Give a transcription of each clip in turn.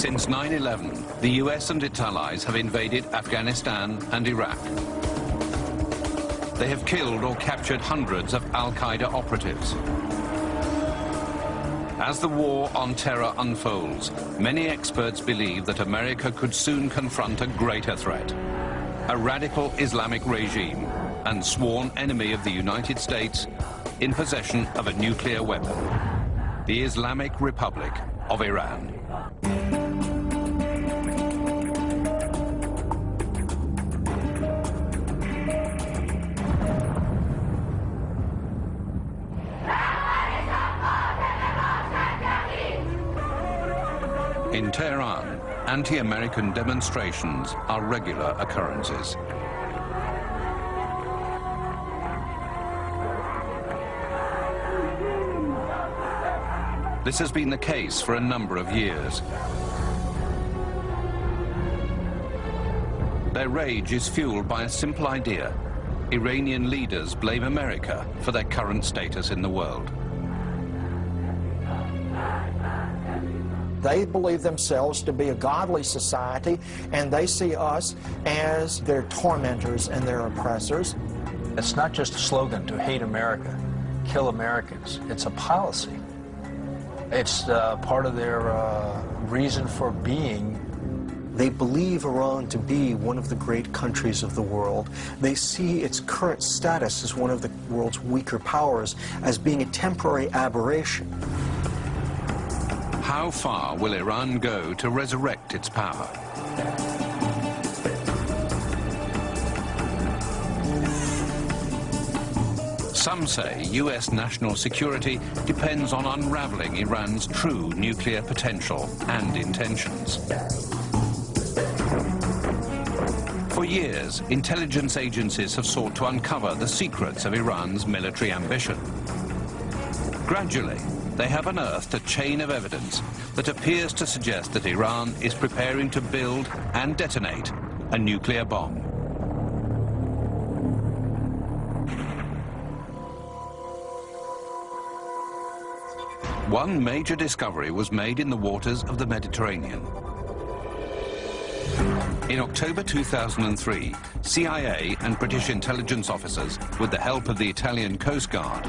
Since 9/11, the US and its allies have invaded Afghanistan and Iraq. They have killed or captured hundreds of Al-Qaeda operatives. As the war on terror unfolds, many experts believe that America could soon confront a greater threat, a radical Islamic regime and sworn enemy of the United States in possession of a nuclear weapon, the Islamic Republic of Iran. In Tehran, anti-American demonstrations are regular occurrences. This has been the case for a number of years. Their rage is fueled by a simple idea. Iranian leaders blame America for their current status in the world. They believe themselves to be a godly society, and they see us as their tormentors and their oppressors. It's not just a slogan to hate America, kill Americans. It's a policy. It's part of their reason for being. They believe Iran to be one of the great countries of the world. They see its current status as one of the world's weaker powers as being a temporary aberration. How far will Iran go to resurrect its power? Some say US national security depends on unraveling Iran's true nuclear potential and intentions. For years, intelligence agencies have sought to uncover the secrets of Iran's military ambition. Gradually, they have unearthed a chain of evidence that appears to suggest that Iran is preparing to build and detonate a nuclear bomb. One major discovery was made in the waters of the Mediterranean. In October 2003, CIA and British intelligence officers, with the help of the Italian Coast Guard,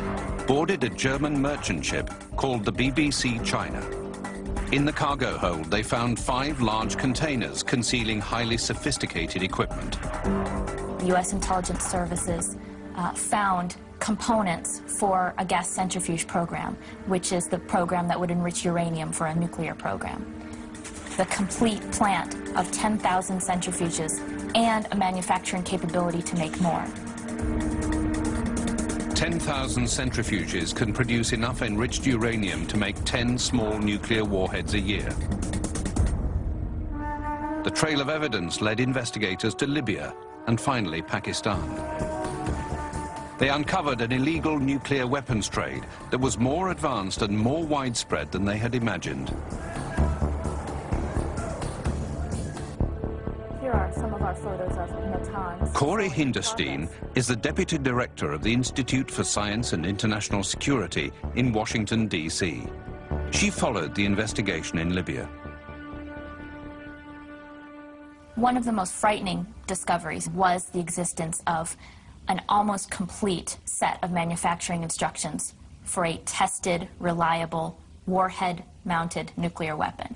boarded a German merchant ship called the BBC China. In the cargo hold, they found 5 large containers concealing highly sophisticated equipment. The U.S. intelligence services found components for a gas centrifuge program, which is the program that would enrich uranium for a nuclear program. The complete plant of 10,000 centrifuges and a manufacturing capability to make more. 10,000 centrifuges can produce enough enriched uranium to make 10 small nuclear warheads a year. The trail of evidence led investigators to Libya and finally Pakistan. They uncovered an illegal nuclear weapons trade that was more advanced and more widespread than they had imagined. Here are some of our photos of Natanz. Corey Hinderstein is the Deputy Director of the Institute for Science and International Security in Washington, D.C. She followed the investigation in Libya. One of the most frightening discoveries was the existence of an almost complete set of manufacturing instructions for a tested, reliable, warhead-mounted nuclear weapon.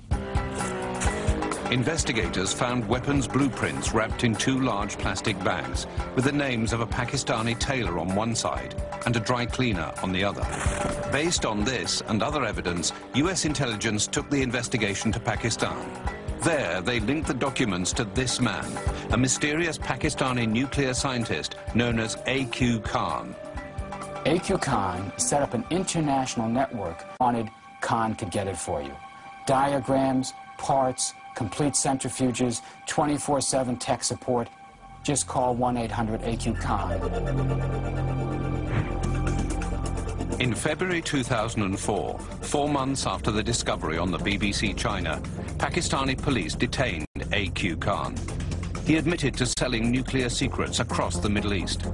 Investigators found weapons blueprints wrapped in 2 large plastic bags with the names of a Pakistani tailor on one side and a dry cleaner on the other. Based on this and other evidence, US intelligence took the investigation to Pakistan. There, they linked the documents to this man, a mysterious Pakistani nuclear scientist known as A.Q. Khan. A.Q. Khan set up an international network. Wanted, Khan could get it for you. Diagrams, parts, complete centrifuges, 24/7 tech support. Just call 1-800-AQ-KHAN. In February 2004, 4 months after the discovery on the BBC China, Pakistani police detained A.Q. Khan. He admitted to selling nuclear secrets across the Middle East.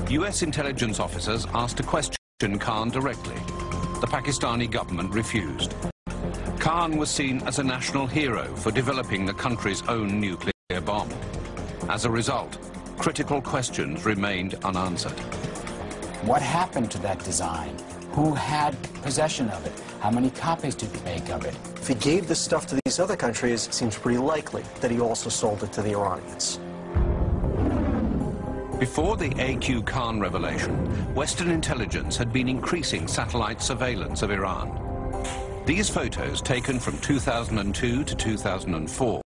US intelligence officers asked to question Khan directly. The Pakistani government refused. Khan was seen as a national hero for developing the country's own nuclear bomb. As a result, critical questions remained unanswered. What happened to that design? Who had possession of it? How many copies did he make of it? If he gave this stuff to these other countries, it seems pretty likely that he also sold it to the Iranians. Before the A.Q. Khan revelation, Western intelligence had been increasing satellite surveillance of Iran. These photos, taken from 2002 to 2004,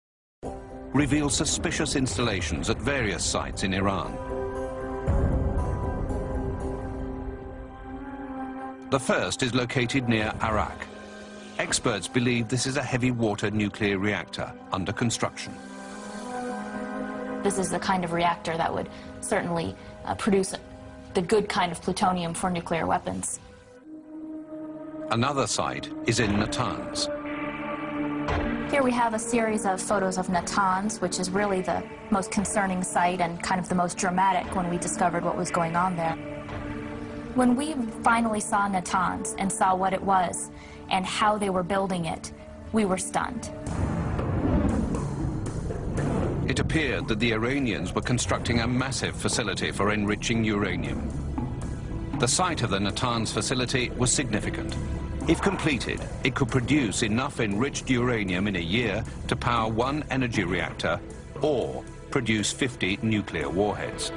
reveal suspicious installations at various sites in Iran. The first is located near Arak. Experts believe this is a heavy water nuclear reactor under construction. This is the kind of reactor that would certainly produce the good kind of plutonium for nuclear weapons. Another site is in Natanz. Here we have a series of photos of Natanz, which is really the most concerning site and kind of the most dramatic when we discovered what was going on there. When we finally saw Natanz and saw what it was and how they were building it, we were stunned. It appeared that the Iranians were constructing a massive facility for enriching uranium. The site of the Natanz facility was significant. If completed, it could produce enough enriched uranium in a year to power one energy reactor or produce 50 nuclear warheads.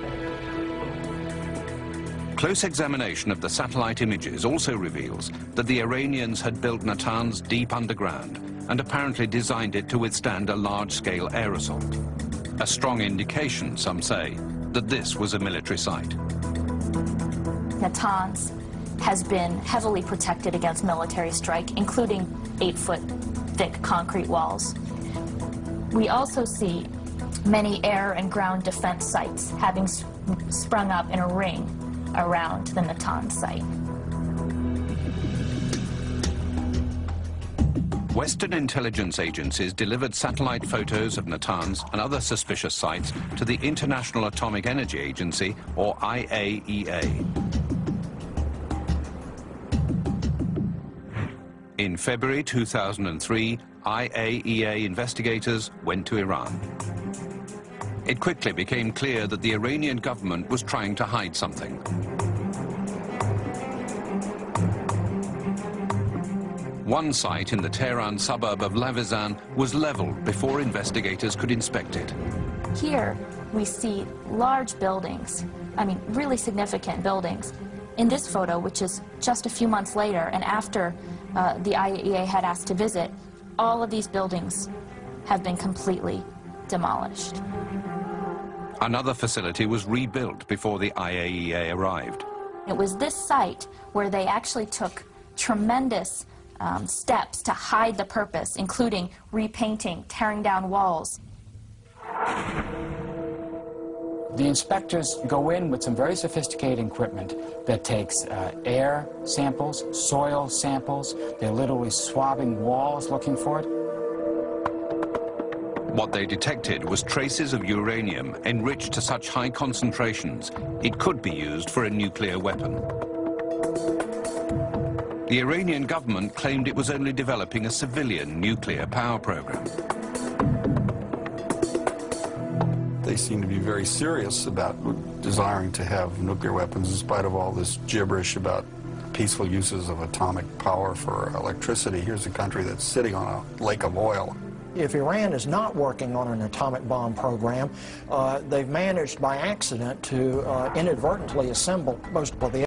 Close examination of the satellite images also reveals that the Iranians had built Natanz deep underground and apparently designed it to withstand a large-scale air assault. A strong indication, some say, that this was a military site. Natanz has been heavily protected against military strike, including 8-foot thick concrete walls. We also see many air and ground defense sites having sprung up in a ring around the Natanz site. Western intelligence agencies delivered satellite photos of Natanz and other suspicious sites to the International Atomic Energy Agency, or IAEA. In February 2003, IAEA investigators went to Iran. It quickly became clear that the Iranian government was trying to hide something. One site in the Tehran suburb of Lavizan was leveled before investigators could inspect it. Here we see large buildings, really significant buildings. In this photo, which is just a few months later and after the IAEA had asked to visit, all of these buildings have been completely demolished. Another facility was rebuilt before the IAEA arrived. It was this site where they actually took tremendous steps to hide the purpose, including repainting, tearing down walls. The inspectors go in with some very sophisticated equipment that takes air samples, soil samples. They're literally swabbing walls looking for it. What they detected was traces of uranium enriched to such high concentrations it could be used for a nuclear weapon. The Iranian government claimed it was only developing a civilian nuclear power program. They seem to be very serious about desiring to have nuclear weapons in spite of all this gibberish about peaceful uses of atomic power for electricity. Here's a country that's sitting on a lake of oil. If Iran is not working on an atomic bomb program, they've managed by accident to inadvertently assemble most of the